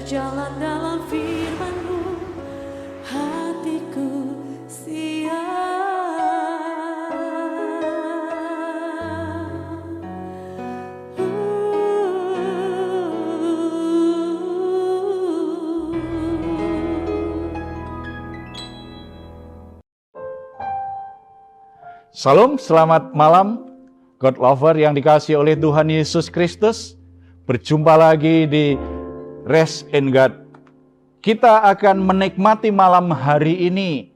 berjalan dalam firman-Mu, hatiku Shalom, selamat malam God Lover yang dikasihi oleh Tuhan Yesus Kristus. Berjumpa lagi di Rest in God. Kita akan menikmati malam hari ini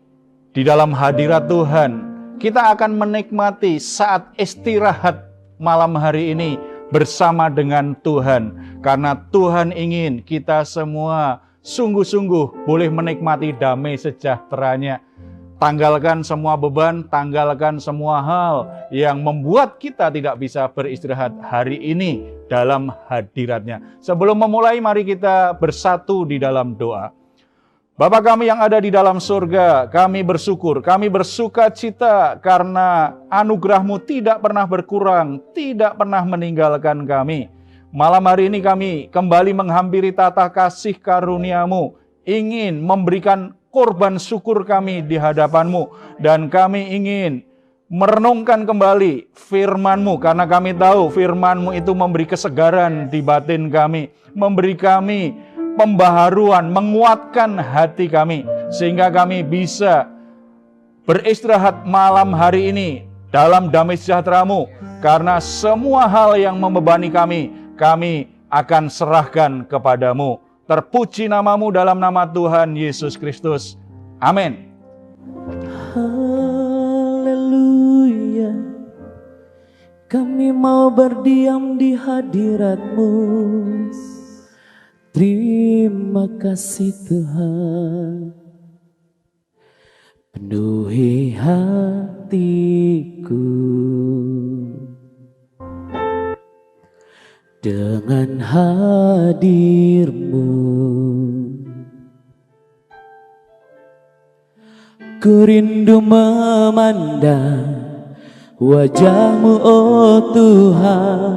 di dalam hadirat Tuhan. Kita akan menikmati saat istirahat malam hari ini bersama dengan Tuhan. Karena Tuhan ingin kita semua sungguh-sungguh boleh menikmati damai sejahteranya. Tanggalkan semua beban, tanggalkan semua hal yang membuat kita tidak bisa beristirahat hari ini dalam hadiratnya. Sebelum memulai, mari kita bersatu di dalam doa. Bapa kami yang ada di dalam surga, kami bersyukur, kami bersuka cita karena anugerah-Mu tidak pernah berkurang, tidak pernah meninggalkan kami. Malam hari ini kami kembali menghampiri tata kasih karunia-Mu, ingin memberikan korban syukur kami di hadapan-Mu, dan kami ingin merenungkan kembali firman-Mu, karena kami tahu firman-Mu itu memberi kesegaran di batin kami, memberi kami pembaharuan, menguatkan hati kami, sehingga kami bisa beristirahat malam hari ini dalam damai sejahtera-Mu, karena semua hal yang membebani kami akan serahkan kepada-Mu. Terpuji nama-Mu dalam nama Tuhan Yesus Kristus. Amin. Haleluya. Kami mau berdiam di hadirat-Mu. Terima kasih Tuhan. Penuhi hatiku dengan hadir-Mu. Ku rindu memandang wajah-Mu, oh Tuhan,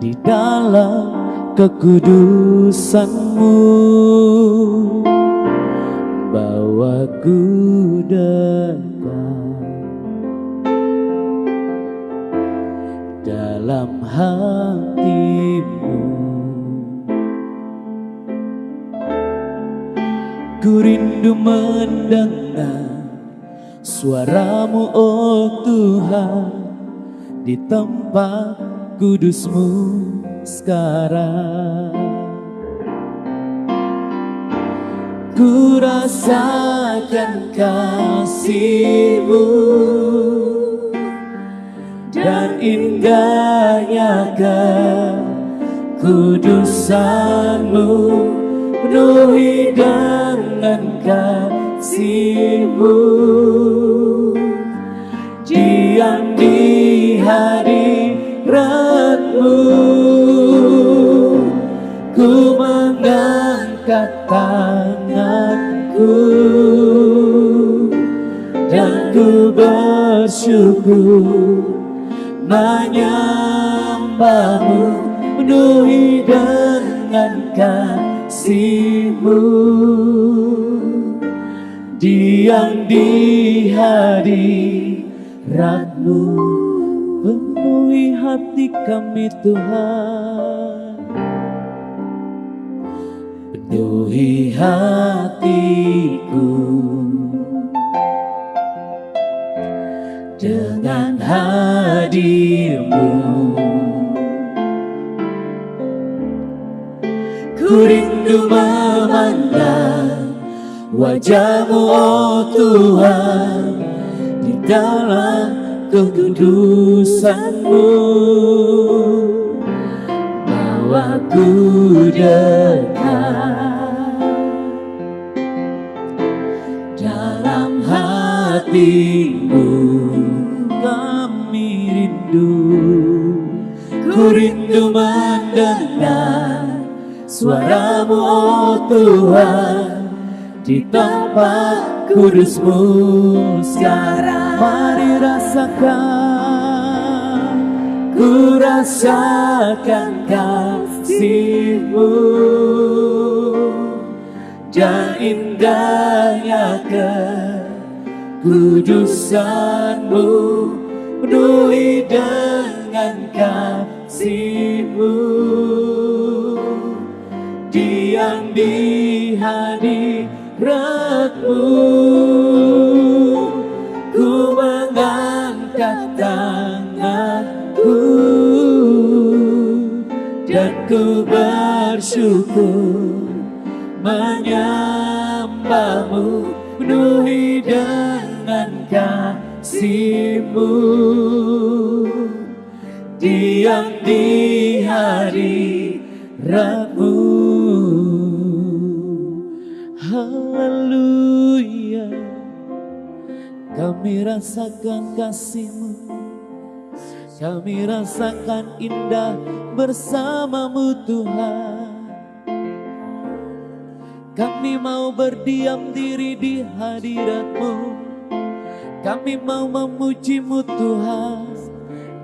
di dalam kekudusan-Mu. Bawa ku dekat dalam hati-Mu. Ku rindu mendengar suara-Mu, oh Tuhan, di tempat kudus-Mu sekarang. Ku rasakan kasih-Mu dan indahnya kekudusan-Mu, penuhi dengan kasih-Mu. Diam di hadirat-Mu, ku mengangkat tanganku dan ku bersyukur menyembah-Mu, penuhi dengan kasih-Mu. Diam di hadirat-Mu, penuhi hati kami Tuhan. Penuhi hatiku dengan hadir-Mu. Ku rindu memandang wajah-Mu, oh Tuhan, di dalam kekudusan-Mu. Bawa ku dekat dalam hati-Mu. Kami rindu, ku rindu mendengar suara-Mu, oh Tuhan, di tempat kudus-Mu sekarang. Mari rasakan, ku rasakan kasih-Mu. dan indahnya kekudusan-Mu, penuhi dengan kasih-Mu, diam di hadirat-Mu. Ku mengangkat tanganku dan ku bersyukur menyembah-Mu, penuhi dengan kasih-Mu, diam di hadirat-Mu. Haleluya, kami rasakan kasih-Mu, kami rasakan indah bersama-Mu Tuhan. Kami mau berdiam diri di hadirat-Mu, kami mau memuji-Mu Tuhan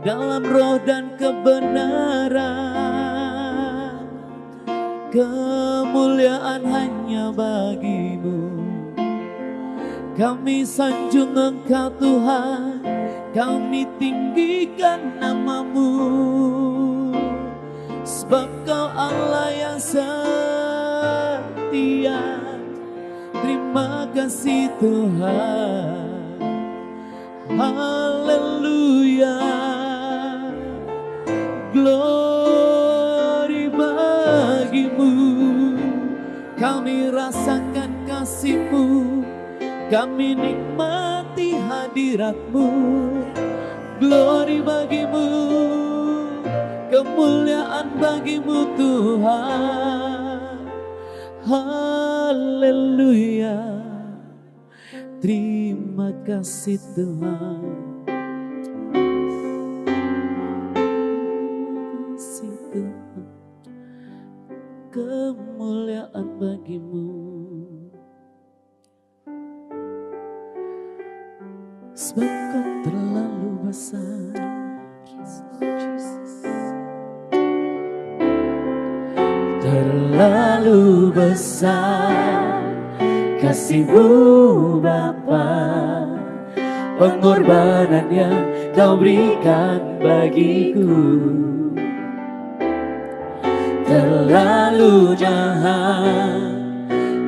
dalam roh dan kebenaran. Kemuliaan hanya bagi-Mu, kami sanjung Engkau Tuhan, kami tinggikan nama-Mu, sebab Kau Allah yang setia. Terima kasih Tuhan, haleluya, glory bagi-Mu. Kami rasakan kasih-Mu, kami nikmati hadirat-Mu, glory bagi-Mu, kemuliaan bagi-Mu Tuhan, haleluya. Terima kasih Tuhan, kasih Tuhan, kemuliaan bagi-Mu, sebab Kau terlalu besar. Terlalu besar kasih-Mu Bapa, pengorbanan yang Kau berikan bagiku. Terlalu mahal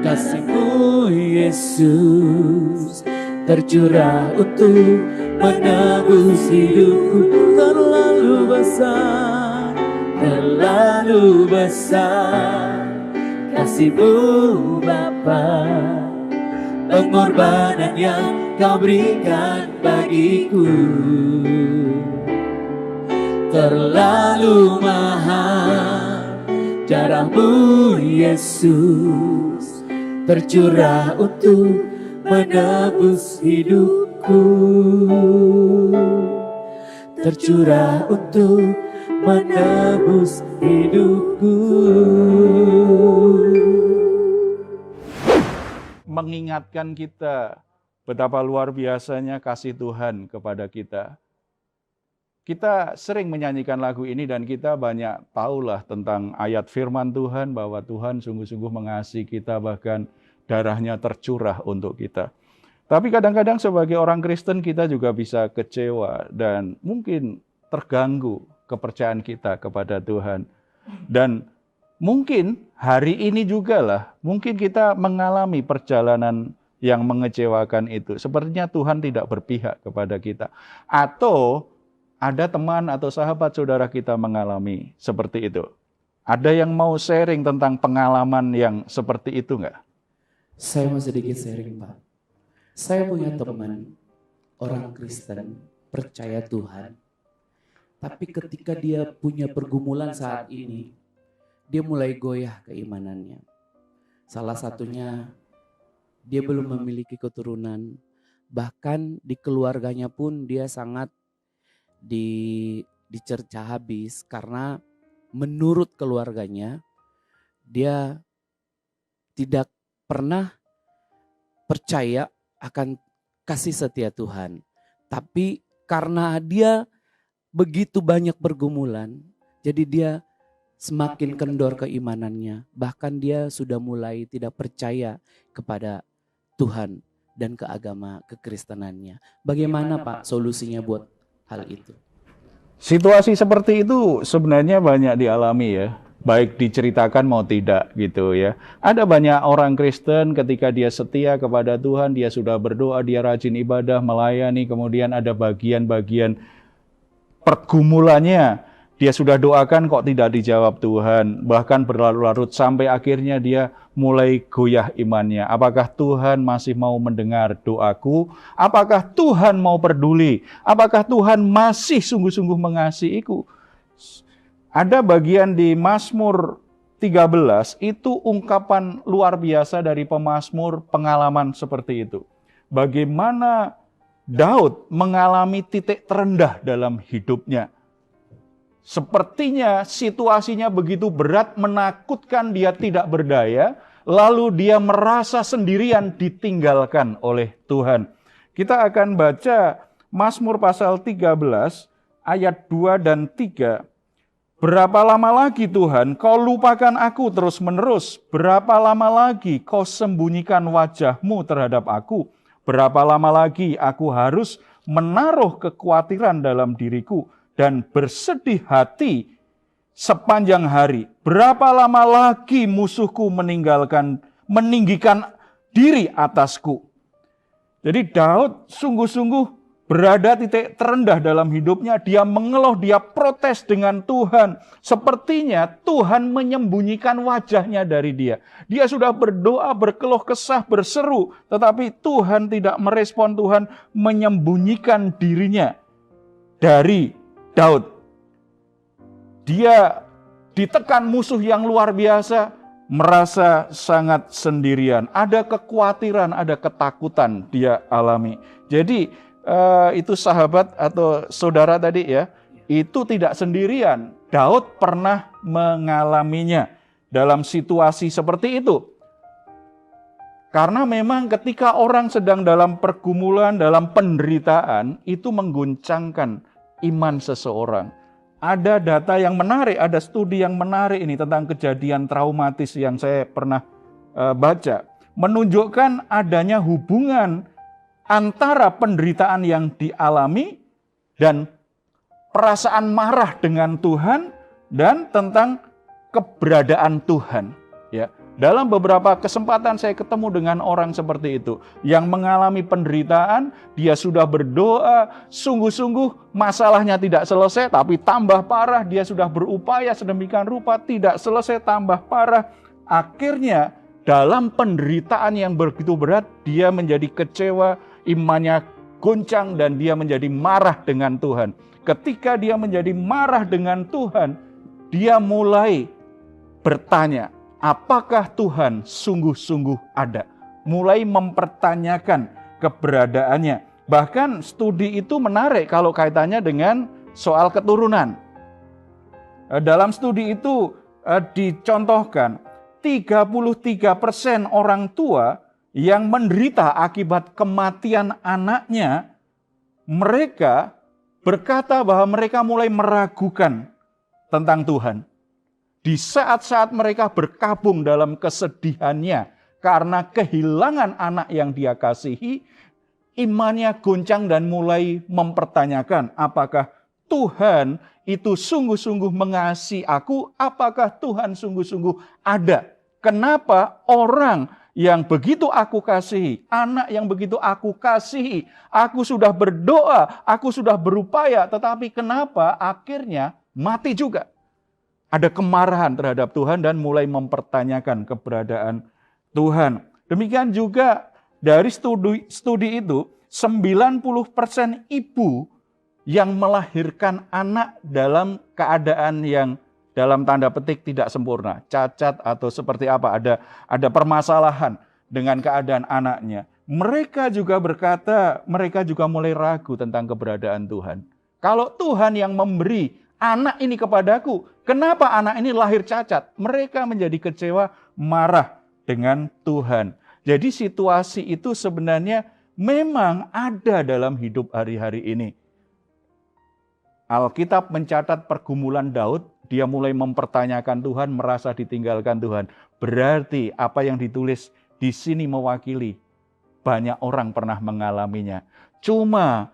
kasih-Mu Yesus, tercurah untuk menebus hidupku. Terlalu besar, terlalu besar kasih-Mu Bapa, pengorbanan yang Kau berikan bagiku. Terlalu mahal darah-Mu Yesus, tercurah untuk menebus hidupku, tercurah untuk menebus hidupku. Mengingatkan kita betapa luar biasanya kasih Tuhan kepada kita. Kita sering menyanyikan lagu ini dan kita banyak tahulah tentang ayat firman Tuhan bahwa Tuhan sungguh-sungguh mengasihi kita, bahkan darahnya tercurah untuk kita. Tapi kadang-kadang sebagai orang Kristen kita juga bisa kecewa dan mungkin terganggu kepercayaan kita kepada Tuhan. Dan mungkin hari ini juga lah, mungkin kita mengalami perjalanan yang mengecewakan itu. Sepertinya Tuhan tidak berpihak kepada kita. Atau ada teman atau sahabat saudara kita mengalami seperti itu. Ada yang mau sharing tentang pengalaman yang seperti itu enggak? Saya mau sedikit sharing, Pak. Saya punya teman, orang Kristen, percaya Tuhan. Tapi ketika dia punya pergumulan saat ini, dia mulai goyah keimanannya. Salah satunya, dia belum memiliki keturunan. Bahkan di keluarganya pun dia sangat dicerca habis karena menurut keluarganya dia tidak pernah percaya akan kasih setia Tuhan. Tapi karena dia begitu banyak pergumulan, jadi dia semakin kendor keimanannya, bahkan dia sudah mulai tidak percaya kepada Tuhan dan ke agama kekristenannya. Bagaimana Pak solusinya buat hal itu? Situasi seperti itu sebenarnya banyak dialami ya, baik diceritakan mau tidak gitu ya. Ada banyak orang Kristen ketika dia setia kepada Tuhan, dia sudah berdoa, dia rajin ibadah, melayani, kemudian ada bagian-bagian pergumulannya, dia sudah doakan kok tidak dijawab Tuhan, bahkan berlarut-larut sampai akhirnya dia mulai goyah imannya. Apakah Tuhan masih mau mendengar doaku? Apakah Tuhan mau peduli? Apakah Tuhan masih sungguh-sungguh mengasihiku? Ada bagian di Mazmur 13, itu ungkapan luar biasa dari pemazmur pengalaman seperti itu. Bagaimana Daud mengalami titik terendah dalam hidupnya. Sepertinya situasinya begitu berat, menakutkan, dia tidak berdaya, lalu dia merasa sendirian ditinggalkan oleh Tuhan. Kita akan baca Mazmur pasal 13 ayat 2 dan 3. Berapa lama lagi Tuhan kau lupakan aku terus-menerus? Berapa lama lagi kau sembunyikan wajah-Mu terhadap aku? Berapa lama lagi aku harus menaruh kekhawatiran dalam diriku dan bersedih hati sepanjang hari? Berapa lama lagi musuhku meninggikan diri atasku? Jadi Daud sungguh-sungguh berada titik terendah dalam hidupnya. Dia mengeluh, dia protes dengan Tuhan. Sepertinya Tuhan menyembunyikan wajahnya dari dia. Dia sudah berdoa, berkeluh kesah, berseru, tetapi Tuhan tidak merespon. Tuhan menyembunyikan dirinya dari Daud. Dia ditekan musuh yang luar biasa, merasa sangat sendirian. Ada kekhawatiran, ada ketakutan dia alami. Jadi itu sahabat atau saudara tadi ya, itu tidak sendirian. Daud pernah mengalaminya dalam situasi seperti itu. Karena memang ketika orang sedang dalam pergumulan, dalam penderitaan, itu mengguncangkan iman seseorang. Ada data yang menarik, ada studi yang menarik ini tentang kejadian traumatis yang saya pernah baca. Menunjukkan adanya hubungan antara penderitaan yang dialami dan perasaan marah dengan Tuhan dan tentang keberadaan Tuhan. Ya, dalam beberapa kesempatan saya ketemu dengan orang seperti itu yang mengalami penderitaan, dia sudah berdoa, sungguh-sungguh masalahnya tidak selesai tapi tambah parah, dia sudah berupaya sedemikian rupa tidak selesai tambah parah. Akhirnya dalam penderitaan yang begitu berat, dia menjadi kecewa, imannya goncang dan dia menjadi marah dengan Tuhan. Ketika dia menjadi marah dengan Tuhan, dia mulai bertanya, apakah Tuhan sungguh-sungguh ada? Mulai mempertanyakan keberadaannya. Bahkan studi itu menarik kalau kaitannya dengan soal keturunan. Dalam studi itu dicontohkan 33% orang tua yang menderita akibat kematian anaknya, mereka berkata bahwa mereka mulai meragukan tentang Tuhan. Di saat-saat mereka berkabung dalam kesedihannya karena kehilangan anak yang dia kasihi, imannya goncang dan mulai mempertanyakan, apakah Tuhan itu sungguh-sungguh mengasihi aku? Apakah Tuhan sungguh-sungguh ada? Kenapa orang yang begitu aku kasihi, anak yang begitu aku kasihi, aku sudah berdoa, aku sudah berupaya, tetapi kenapa akhirnya mati juga? Ada kemarahan terhadap Tuhan dan mulai mempertanyakan keberadaan Tuhan. Demikian juga dari studi itu, 90% ibu yang melahirkan anak dalam keadaan yang dalam tanda petik tidak sempurna, cacat atau seperti apa, ada permasalahan dengan keadaan anaknya. Mereka juga berkata, mereka juga mulai ragu tentang keberadaan Tuhan. Kalau Tuhan yang memberi anak ini kepadaku, kenapa anak ini lahir cacat? Mereka menjadi kecewa, marah dengan Tuhan. Jadi situasi itu sebenarnya memang ada dalam hidup hari-hari ini. Alkitab mencatat pergumulan Daud dia mulai mempertanyakan Tuhan, merasa ditinggalkan Tuhan. Berarti apa yang ditulis di sini mewakili banyak orang pernah mengalaminya. Cuma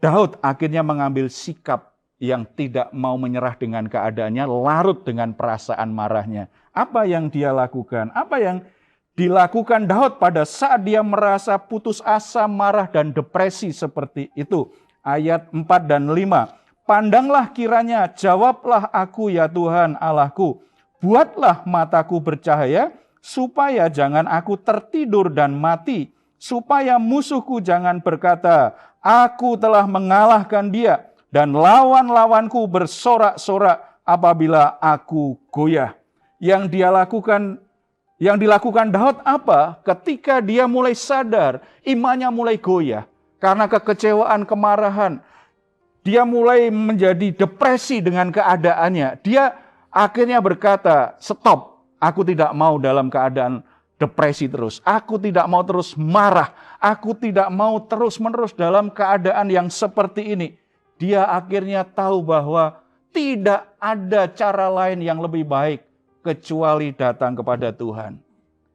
Daud akhirnya mengambil sikap yang tidak mau menyerah dengan keadaannya, larut dengan perasaan marahnya. Apa yang dia lakukan? Apa yang dilakukan Daud pada saat dia merasa putus asa, marah, dan depresi seperti itu? Ayat 4 dan 5. Pandanglah kiranya, jawablah aku ya Tuhan Allahku. Buatlah mataku bercahaya, supaya jangan aku tertidur dan mati. Supaya musuhku jangan berkata, aku telah mengalahkan dia. Dan lawan-lawanku bersorak-sorak apabila aku goyah. Yang dilakukan Daud apa? Ketika dia mulai sadar, imannya mulai goyah. Karena kekecewaan, kemarahan. Dia mulai menjadi depresi dengan keadaannya. Dia akhirnya berkata, stop, aku tidak mau dalam keadaan depresi terus. Aku tidak mau terus marah. Aku tidak mau terus-menerus dalam keadaan yang seperti ini. Dia akhirnya tahu bahwa tidak ada cara lain yang lebih baik kecuali datang kepada Tuhan.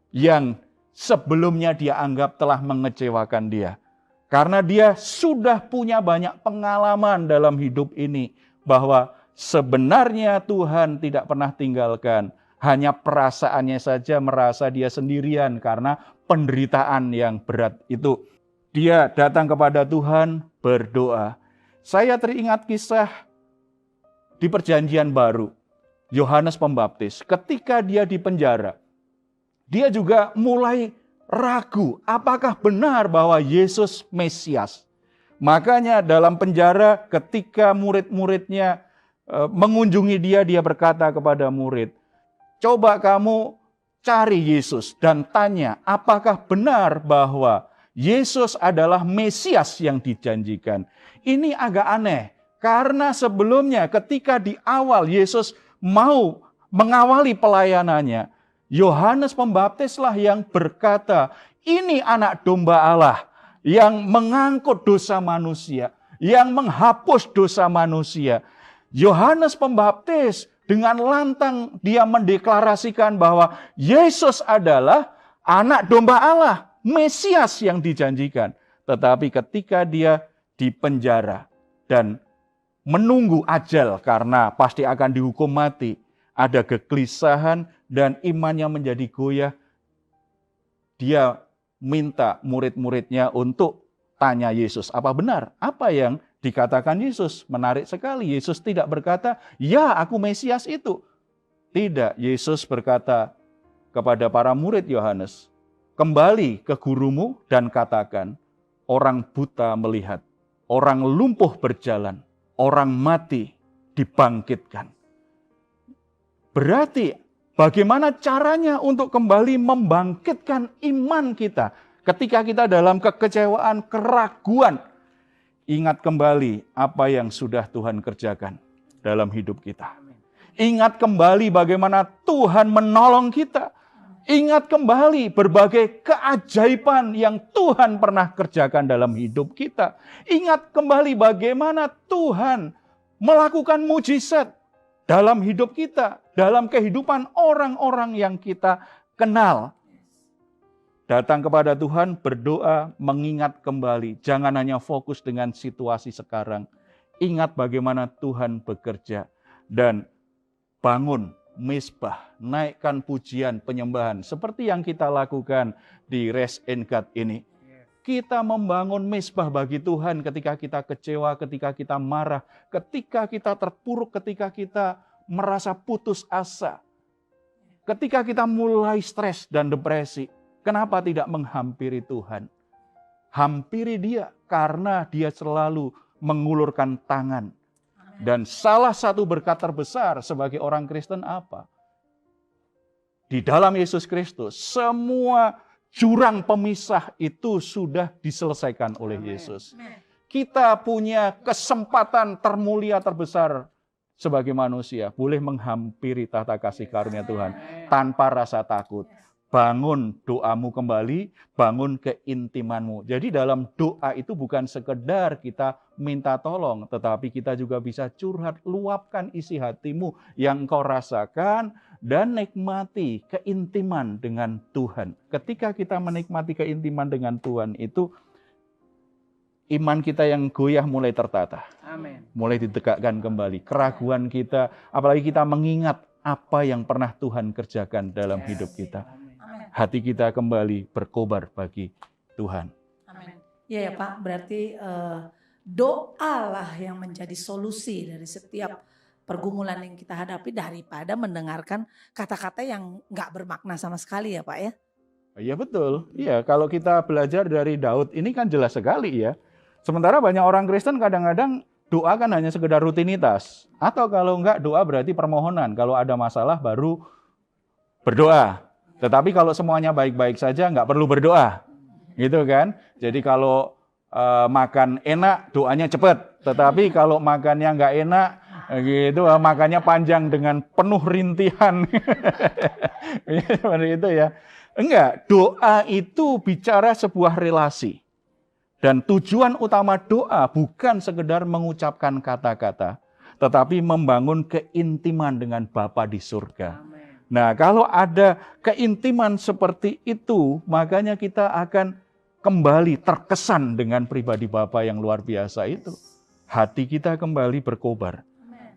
Yang sebelumnya dia anggap telah mengecewakan dia. Karena dia sudah punya banyak pengalaman dalam hidup ini. Bahwa sebenarnya Tuhan tidak pernah tinggalkan. Hanya perasaannya saja merasa dia sendirian karena penderitaan yang berat itu. Dia datang kepada Tuhan berdoa. Saya teringat kisah di Perjanjian Baru. Yohanes Pembaptis ketika dia di penjara. Dia juga mulai ragu apakah benar bahwa Yesus Mesias. Makanya dalam penjara ketika murid-muridnya mengunjungi dia berkata kepada murid, coba kamu cari Yesus dan tanya apakah benar bahwa Yesus adalah Mesias yang dijanjikan. Ini agak aneh karena sebelumnya ketika di awal Yesus mau mengawali pelayanannya, Yohanes Pembaptislah yang berkata, ini anak domba Allah yang mengangkut dosa manusia, yang menghapus dosa manusia. Yohanes Pembaptis dengan lantang dia mendeklarasikan bahwa Yesus adalah anak domba Allah, Mesias yang dijanjikan. Tetapi ketika dia di penjara dan menunggu ajal karena pasti akan dihukum mati, ada kegelisahan dan imannya menjadi goyah. Dia minta murid-muridnya untuk tanya Yesus, apa benar? Apa yang dikatakan Yesus? Menarik sekali, Yesus tidak berkata, ya aku Mesias itu. Tidak, Yesus berkata kepada para murid Yohanes, kembali ke gurumu dan katakan, orang buta melihat, orang lumpuh berjalan, orang mati dibangkitkan. Berarti bagaimana caranya untuk kembali membangkitkan iman kita ketika kita dalam kekecewaan, keraguan. Ingat kembali apa yang sudah Tuhan kerjakan dalam hidup kita. Ingat kembali bagaimana Tuhan menolong kita. Ingat kembali berbagai keajaiban yang Tuhan pernah kerjakan dalam hidup kita. Ingat kembali bagaimana Tuhan melakukan mujizat dalam hidup kita, dalam kehidupan orang-orang yang kita kenal. Datang kepada Tuhan, berdoa, mengingat kembali. Jangan hanya fokus dengan situasi sekarang. Ingat bagaimana Tuhan bekerja. Dan bangun mezbah, naikkan pujian, penyembahan. Seperti yang kita lakukan di Rest in God ini. Kita membangun mezbah bagi Tuhan ketika kita kecewa, ketika kita marah, ketika kita terpuruk, ketika kita merasa putus asa. Ketika kita mulai stres dan depresi, kenapa tidak menghampiri Tuhan? Hampiri Dia karena Dia selalu mengulurkan tangan. Dan salah satu berkat terbesar sebagai orang Kristen apa? Di dalam Yesus Kristus, semua jurang pemisah itu sudah diselesaikan oleh Yesus. Kita punya kesempatan termulia terbesar sebagai manusia. Boleh menghampiri tahta kasih karunia Tuhan tanpa rasa takut. bangun doamu kembali, bangun keintimanmu. Jadi dalam doa itu bukan sekedar kita minta tolong, tetapi kita juga bisa curhat, luapkan isi hatimu yang kau rasakan, dan nikmati keintiman dengan Tuhan. Ketika kita menikmati keintiman dengan Tuhan itu, iman kita yang goyah mulai tertata. Amin. Mulai ditegakkan kembali. Keraguan kita, apalagi kita mengingat apa yang pernah Tuhan kerjakan dalam hidup kita. Hati kita kembali berkobar bagi Tuhan. Amin. Iya ya Pak, berarti doalah yang menjadi solusi dari setiap pergumulan yang kita hadapi daripada mendengarkan kata-kata yang nggak bermakna sama sekali ya Pak ya. Iya betul. Iya, kalau kita belajar dari Daud ini kan jelas sekali ya. Sementara banyak orang Kristen kadang-kadang doa kan hanya sekedar rutinitas. Atau kalau enggak doa berarti permohonan. Kalau ada masalah baru berdoa. Tetapi kalau semuanya baik-baik saja nggak perlu berdoa. Gitu kan. Jadi kalau makan enak doanya cepat. Tetapi kalau makannya nggak enak gitu makannya panjang dengan penuh rintihan. Seperti itu ya. Enggak, doa itu bicara sebuah relasi. Dan tujuan utama doa bukan sekedar mengucapkan kata-kata, tetapi membangun keintiman dengan Bapa di surga. Nah, kalau ada keintiman seperti itu, makanya kita akan kembali terkesan dengan pribadi Bapa yang luar biasa itu. Hati kita kembali berkobar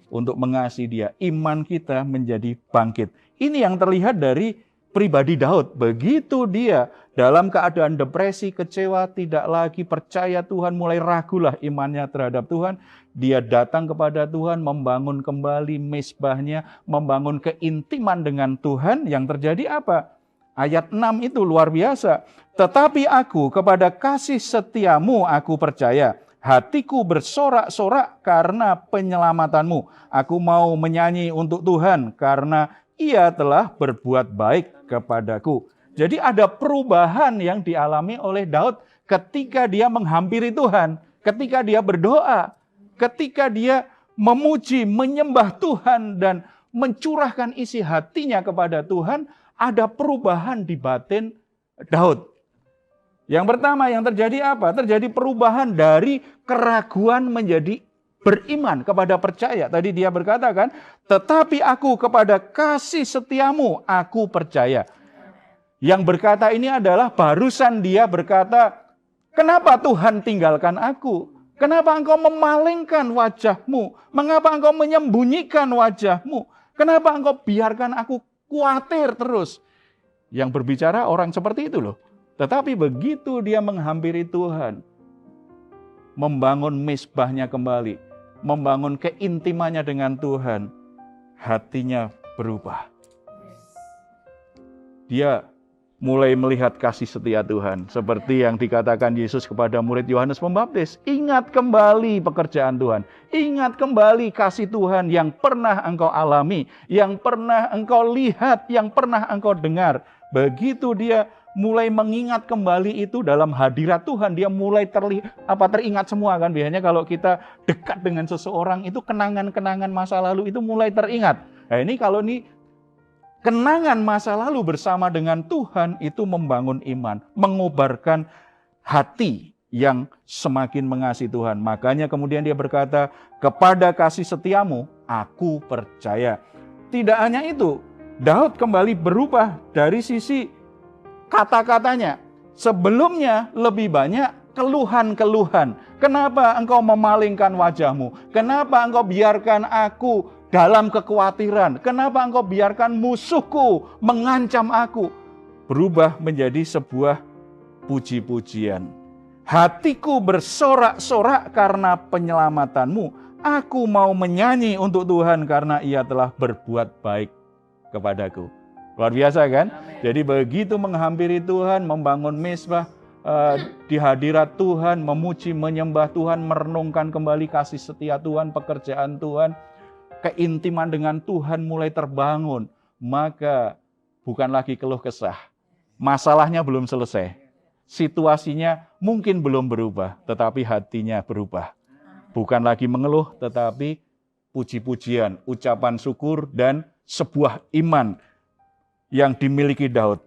untuk mengasihi Dia. Iman kita menjadi bangkit. Ini yang terlihat dari pribadi Daud. Begitu dia dalam keadaan depresi, kecewa, tidak lagi percaya Tuhan, mulai ragulah imannya terhadap Tuhan. Dia datang kepada Tuhan, membangun kembali mezbahnya, membangun keintiman dengan Tuhan. Yang terjadi apa? Ayat 6 itu luar biasa. Tetapi aku kepada kasih setiamu aku percaya. Hatiku bersorak-sorak karena penyelamatanmu. Aku mau menyanyi untuk Tuhan karena Ia telah berbuat baik kepadaku. Jadi ada perubahan yang dialami oleh Daud ketika dia menghampiri Tuhan, ketika dia berdoa, ketika dia memuji, menyembah Tuhan dan mencurahkan isi hatinya kepada Tuhan, ada perubahan di batin Daud. Yang pertama yang terjadi apa? Terjadi perubahan dari keraguan menjadi beriman kepada percaya. Tadi dia berkata kan, tetapi aku kepada kasih setiamu aku percaya. Yang berkata ini adalah barusan dia berkata, kenapa Tuhan tinggalkan aku? Kenapa engkau memalingkan wajahmu? Mengapa engkau menyembunyikan wajahmu? Kenapa engkau biarkan aku khawatir terus? Yang berbicara orang seperti itu loh. Tetapi begitu dia menghampiri Tuhan, membangun mezbahnya kembali, membangun keintimannya dengan Tuhan, hatinya berubah. Dia mulai melihat kasih setia Tuhan. Seperti yang dikatakan Yesus kepada murid Yohanes Pembaptis. Ingat kembali pekerjaan Tuhan. Ingat kembali kasih Tuhan yang pernah engkau alami. Yang pernah engkau lihat. Yang pernah engkau dengar. Begitu dia mulai mengingat kembali itu dalam hadirat Tuhan. Dia mulai teringat semua kan. Biasanya kalau kita dekat dengan seseorang itu kenangan-kenangan masa lalu itu mulai teringat. Nah ini kalau kenangan masa lalu bersama dengan Tuhan itu membangun iman, mengobarkan hati yang semakin mengasihi Tuhan. Makanya kemudian dia berkata, kepada kasih setiamu aku percaya. Tidak hanya itu, Daud kembali berubah dari sisi kata-katanya. Sebelumnya lebih banyak keluhan-keluhan. Kenapa engkau memalingkan wajahmu? Kenapa engkau biarkan aku dalam kekhawatiran? Kenapa engkau biarkan musuhku mengancam aku? Berubah menjadi sebuah puji-pujian. Hatiku bersorak-sorak karena penyelamatanmu. Aku mau menyanyi untuk Tuhan karena Ia telah berbuat baik kepadaku. Luar biasa kan? Amen. Jadi begitu menghampiri Tuhan, membangun mezbah di hadirat Tuhan, memuji, menyembah Tuhan, merenungkan kembali kasih setia Tuhan, pekerjaan Tuhan, keintiman dengan Tuhan mulai terbangun, maka bukan lagi keluh kesah. Masalahnya belum selesai. Situasinya mungkin belum berubah, tetapi hatinya berubah. Bukan lagi mengeluh, tetapi puji-pujian, ucapan syukur, dan sebuah iman yang dimiliki Daud.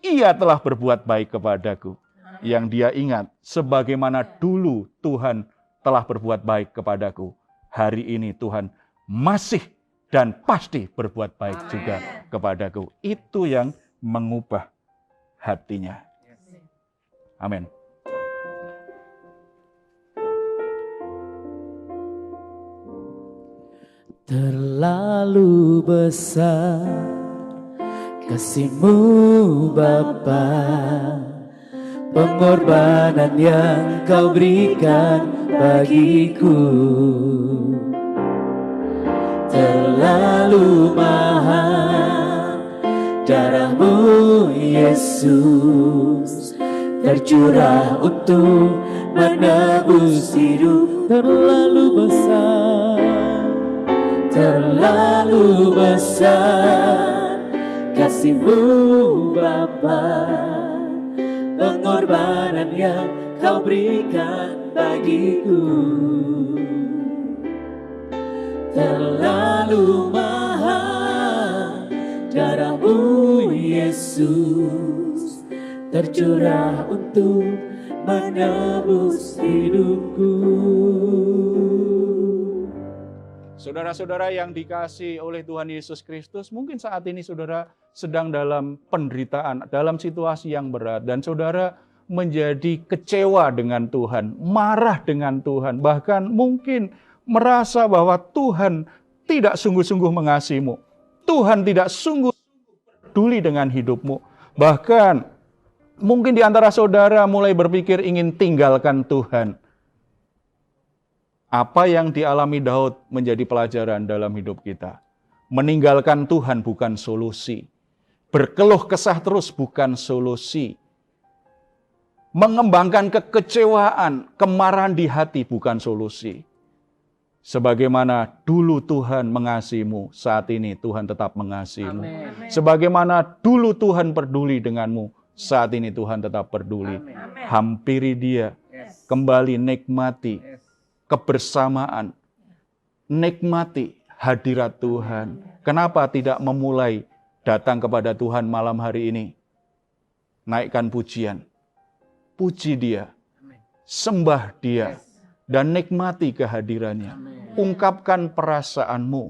ia telah berbuat baik kepadaku. Yang dia ingat, sebagaimana dulu Tuhan telah berbuat baik kepadaku, hari ini Tuhan masih dan pasti berbuat baik juga kepadaku. Itu yang mengubah hatinya. Amin. Terlalu besar kasih-Mu Bapa, pengorbanan yang Kau berikan bagiku. Terlalu mahal darah-Mu Yesus, tercurah untuk menebus hidup. Terlalu besar kasih-Mu Bapa, pengorbanan yang Kau berikan bagiku. Terlalu mahal darah-Mu Yesus, tercurah untuk menebus hidupku. Saudara-saudara yang dikasihi oleh Tuhan Yesus Kristus, mungkin saat ini saudara sedang dalam penderitaan, dalam situasi yang berat, dan saudara menjadi kecewa dengan Tuhan, marah dengan Tuhan, bahkan mungkin merasa bahwa Tuhan tidak sungguh-sungguh mengasihimu, Tuhan tidak sungguh peduli dengan hidupmu, bahkan mungkin di antara saudara mulai berpikir ingin tinggalkan Tuhan. Apa yang dialami Daud menjadi pelajaran dalam hidup kita. Meninggalkan Tuhan bukan solusi. Berkeluh kesah terus bukan solusi. Mengembangkan kekecewaan, kemarahan di hati bukan solusi. Sebagaimana dulu Tuhan mengasihimu, saat ini Tuhan tetap mengasihimu. Amen. Sebagaimana dulu Tuhan peduli denganmu, saat ini Tuhan tetap peduli. Amen. Hampiri Dia, kembali nikmati kebersamaan, nikmati hadirat Tuhan. Kenapa tidak memulai datang kepada Tuhan malam hari ini? Naikkan pujian, puji Dia, sembah Dia, dan nikmati kehadirannya. Ungkapkan perasaanmu,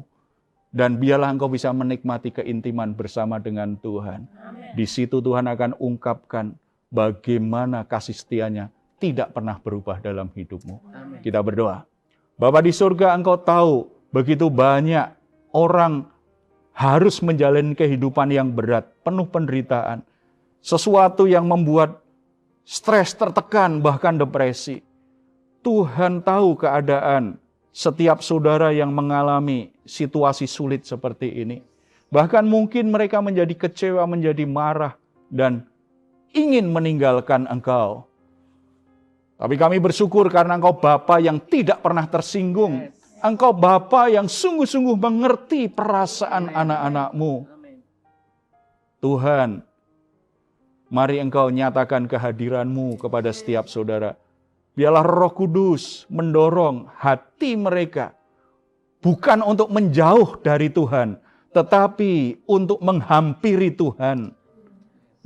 dan biarlah engkau bisa menikmati keintiman bersama dengan Tuhan. Di situ Tuhan akan ungkapkan bagaimana kasih setianya tidak pernah berubah dalam hidupmu. Amin. Kita berdoa. Bapa di surga, Engkau tahu begitu banyak orang harus menjalani kehidupan yang berat, penuh penderitaan. Sesuatu yang membuat stres, tertekan, bahkan depresi. Tuhan tahu keadaan setiap saudara yang mengalami situasi sulit seperti ini. Bahkan mungkin mereka menjadi kecewa, menjadi marah, dan ingin meninggalkan Engkau. Tapi kami bersyukur karena Engkau Bapa yang tidak pernah tersinggung. Engkau Bapa yang sungguh-sungguh mengerti perasaan anak-anak-Mu. Tuhan, mari Engkau nyatakan kehadiran-Mu kepada setiap saudara. Biarlah Roh Kudus mendorong hati mereka. Bukan untuk menjauh dari Tuhan, tetapi untuk menghampiri Tuhan.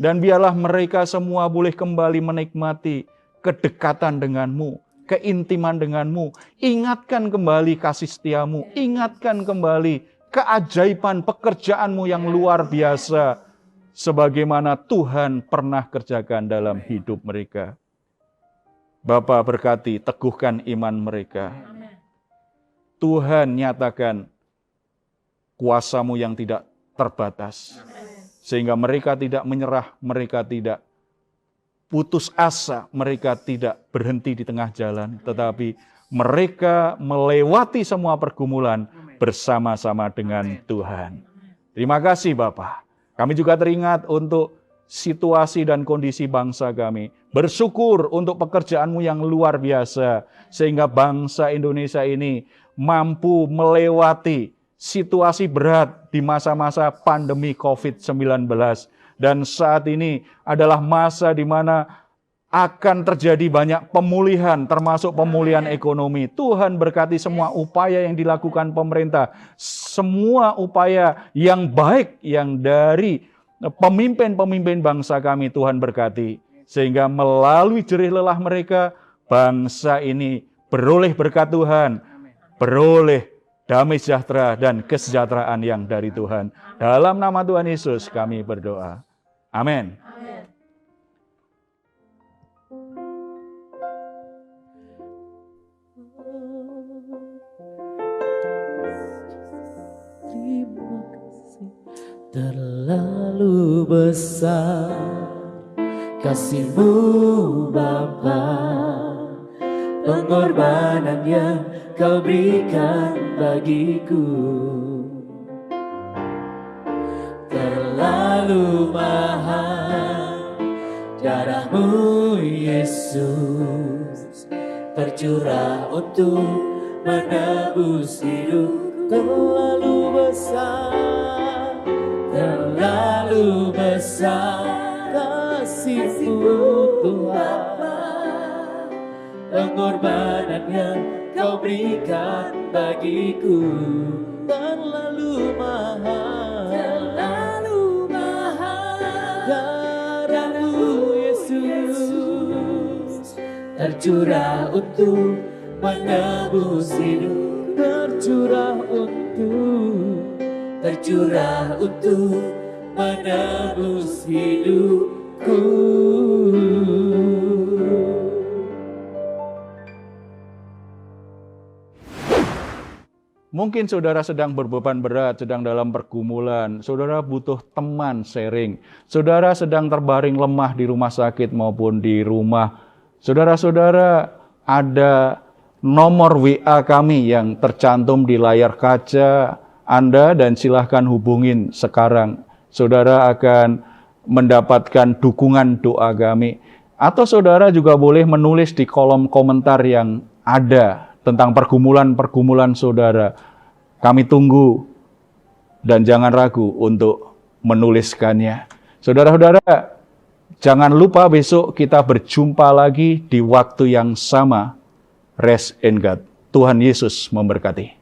Dan biarlah mereka semua boleh kembali menikmati kedekatan denganmu, keintiman denganmu. Ingatkan kembali kasih setiamu, ingatkan kembali keajaiban pekerjaanmu yang luar biasa, sebagaimana Tuhan pernah kerjakan dalam hidup mereka. Bapa berkati, teguhkan iman mereka. Tuhan nyatakan kuasa-Mu yang tidak terbatas, sehingga mereka tidak menyerah, mereka tidak putus asa, mereka tidak berhenti di tengah jalan, tetapi mereka melewati semua pergumulan bersama-sama dengan Tuhan. Terima kasih Bapa. Kami juga teringat untuk situasi dan kondisi bangsa kami. Bersyukur untuk pekerjaan-Mu yang luar biasa, sehingga bangsa Indonesia ini mampu melewati situasi berat di masa-masa pandemi COVID-19. Dan saat ini adalah masa di mana akan terjadi banyak pemulihan, termasuk pemulihan ekonomi. Tuhan berkati semua upaya yang dilakukan pemerintah, semua upaya yang baik yang dari Pemimpin-pemimpin bangsa kami Tuhan berkati. Sehingga melalui jerih lelah mereka, bangsa ini beroleh berkat Tuhan. Beroleh damai sejahtera dan kesejahteraan yang dari Tuhan. Dalam nama Tuhan Yesus kami berdoa. Amin. Terlalu besar kasih-Mu Bapa, pengorbanan yang Kau berikan bagiku. Terlalu mahal darah-Mu Yesus, tercurah untuk menebus hidup. Terlalu besar, terlalu besar kasih-Mu Tuhan, pengorbanan yang Kau berikan bagiku. Terlalu mahal, terlalu mahal darah-Mu Yesus, tercurah untuk menebus hidup. Tercurah untuk menebus hidupku. Mungkin saudara sedang berbeban berat, sedang dalam pergumulan, saudara butuh teman sharing, saudara sedang terbaring lemah di rumah sakit maupun di rumah. Saudara-saudara, ada nomor WA kami yang tercantum di layar kaca Anda dan silahkan hubungin sekarang. Saudara akan mendapatkan dukungan doa kami. Atau saudara juga boleh menulis di kolom komentar yang ada tentang pergumulan-pergumulan saudara. Kami tunggu dan jangan ragu untuk menuliskannya. Saudara-saudara, jangan lupa besok kita berjumpa lagi di waktu yang sama. Rest in God. Tuhan Yesus memberkati.